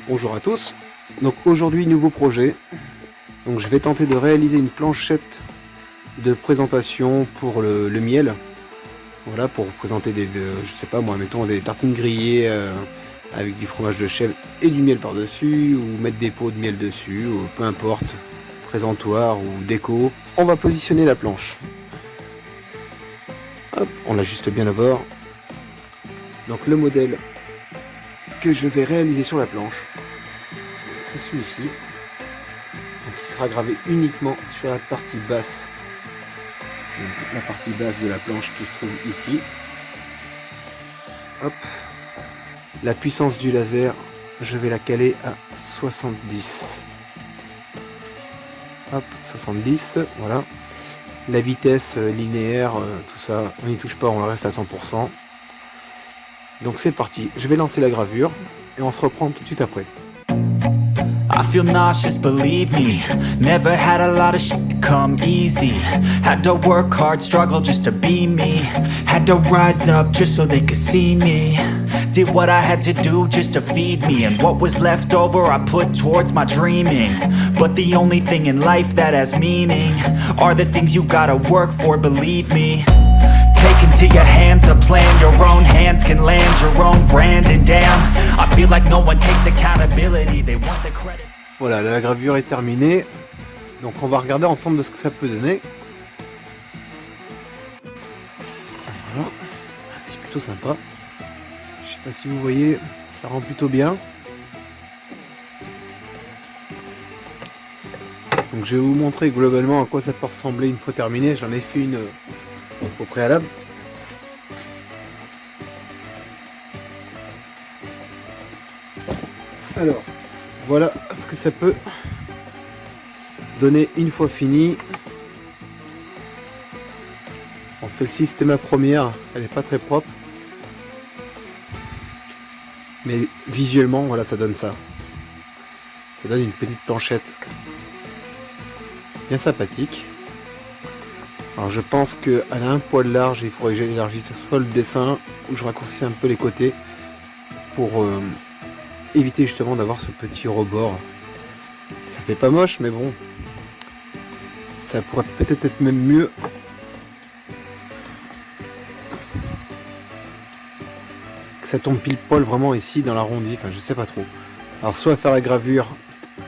Bonjour à tous. Donc aujourd'hui nouveau projet. Donc je vais tenter de réaliser une planchette de présentation pour le miel. Voilà, pour présenter je sais pas moi, mettons des tartines grillées avec du fromage de chèvre et du miel par dessus, ou mettre des pots de miel dessus, ou peu importe, présentoir ou déco. On va positionner la planche. Hop, on l'ajuste bien d'abord. Donc le modèle que je vais réaliser sur la planche, c'est celui-ci. Donc il sera gravé uniquement sur la partie basse. Donc, la partie basse de la planche qui se trouve ici. Hop. La puissance du laser, je vais la caler à 70. Hop, 70, voilà. La vitesse linéaire, tout ça, on n'y touche pas, on reste à 100%. Donc c'est parti, je vais lancer la gravure et on se reprend tout de suite après. I feel nauseous, believe me. Never had a lot of shit come easy. Had to work hard, struggle just to be me. Had to rise up just so they could see me. Did what I had to do just to feed me. And what was left over I put towards my dreaming. But the only thing in life that has meaning are the things you gotta work for, believe me. Take into your hands a plan. Your own hands can land your own brand. And damn, I feel like no one takes accountability. They want the credit. Voilà, la gravure est terminée. Donc on va regarder ensemble de ce que ça peut donner. Voilà, c'est plutôt sympa. Je sais pas si vous voyez, ça rend plutôt bien. Donc je vais vous montrer globalement à quoi ça peut ressembler une fois terminé. J'en ai fait une au préalable. Alors, voilà ce que ça peut donner une fois fini. Bon, celle-ci c'était ma première, elle n'est pas très propre. Mais visuellement, voilà, ça donne ça. Ça donne une petite planchette bien sympathique. Alors je pense qu'elle a un poil large, il faudrait que j'élargisse soit le dessin ou je raccourcisse un peu les côtés pour éviter justement d'avoir ce petit rebord. Ça fait pas moche, mais bon, ça pourrait peut-être être même mieux. Que ça tombe pile poil vraiment ici dans l'arrondi, enfin je sais pas trop. Alors soit faire la gravure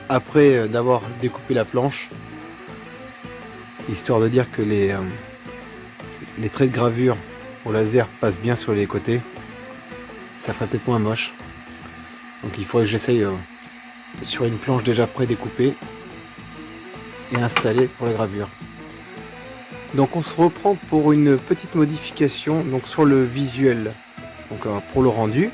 après d'avoir découpé la planche, histoire de dire que les traits de gravure au laser passent bien sur les côtés, ça ferait peut-être moins moche. Donc il faudrait que j'essaye sur une planche déjà pré-découpée et installée pour la gravure. Donc on se reprend pour une petite modification donc sur le visuel, donc pour le rendu.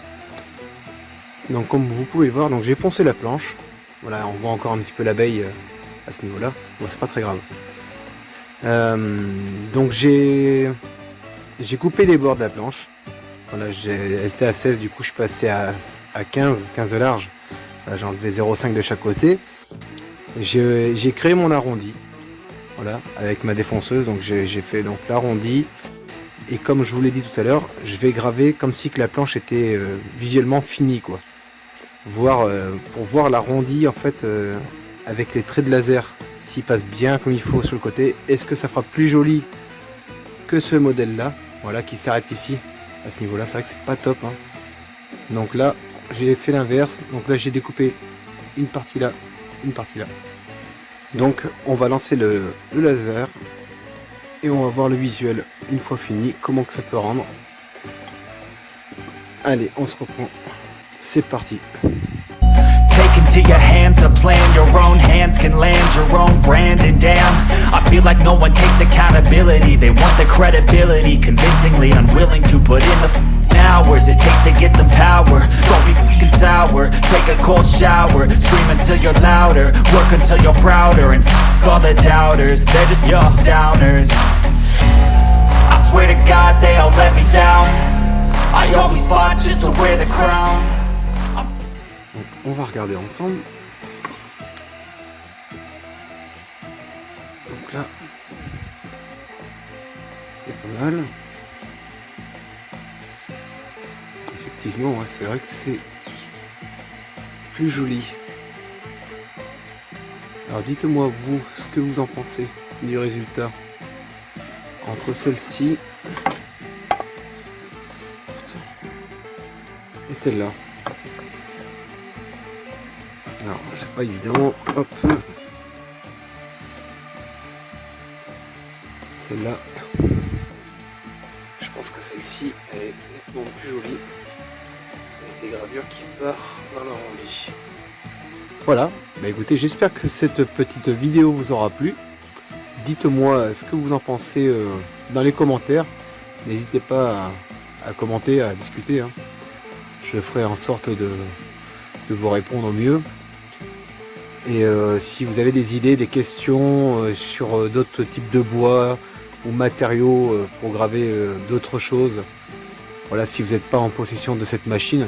Donc comme vous pouvez le voir, donc j'ai poncé la planche. Voilà, on voit encore un petit peu l'abeille à ce niveau-là. Bon, c'est pas très grave. Donc j'ai coupé les bords de la planche. Voilà, elle était à 16, du coup je suis passé à 15 de large. J'ai enlevé 0,5 de chaque côté. J'ai créé mon arrondi. Voilà, avec ma défonceuse. Donc j'ai fait donc l'arrondi. Et comme je vous l'ai dit tout à l'heure, je vais graver comme si que la planche était visuellement finie, quoi. Pour voir l'arrondi en fait avec les traits de laser, s'il passe bien comme il faut sur le côté. Est-ce que ça fera plus joli que ce modèle là, voilà, qui s'arrête ici à ce niveau là. C'est vrai que c'est pas top, hein. Donc là j'ai fait l'inverse, donc là j'ai découpé une partie là, une partie là. Donc on va lancer le laser et on va voir le visuel une fois fini, comment que ça peut rendre. Allez, on se reprend, c'est parti. Take into your hands a plan. Your own hands can land your own brand. And damn, I feel like no one takes accountability. They want the credibility, convincingly unwilling to put in the hours it takes to get some power. Don't be fucking sour. Take a cold shower. Scream until you're louder. Work until you're prouder. And fuck all the doubters. They're just your downers. I swear to God they all let me down. I always fought just to wear the crown. On va regarder ensemble. Donc là, c'est pas mal. Effectivement, ouais, c'est vrai que c'est plus joli. Alors dites-moi vous ce que vous en pensez du résultat. Entre celle-ci et celle-là. Alors, je sais pas évidemment, hop. Celle-là, je pense que celle-ci est nettement plus jolie. Avec les gravures qui partent vers l'arrondi. Voilà, bah écoutez, j'espère que cette petite vidéo vous aura plu. Dites-moi ce que vous en pensez dans les commentaires. N'hésitez pas à commenter, à discuter. Hein. Je ferai en sorte de vous répondre au mieux. Et si vous avez des idées, des questions sur d'autres types de bois ou matériaux pour graver d'autres choses, voilà, si vous n'êtes pas en possession de cette machine,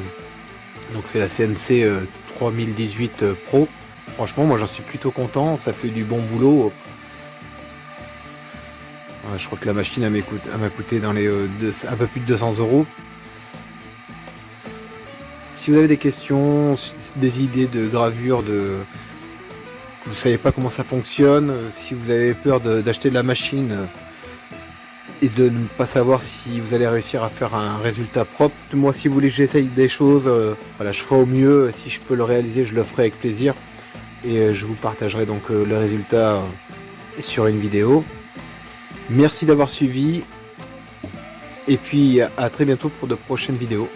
donc c'est la CNC 3018 Pro, franchement moi j'en suis plutôt content, ça fait du bon boulot. Je crois que la machine elle m'a coûté dans les un peu plus de 200 €. Si vous avez des questions, des idées de gravure, vous savez pas comment ça fonctionne, si vous avez peur d'acheter de la machine et de ne pas savoir si vous allez réussir à faire un résultat propre, moi si vous voulez que j'essaye des choses, voilà, je ferai au mieux, si je peux le réaliser je le ferai avec plaisir et je vous partagerai donc le résultat sur une vidéo. Merci d'avoir suivi et puis à très bientôt pour de prochaines vidéos.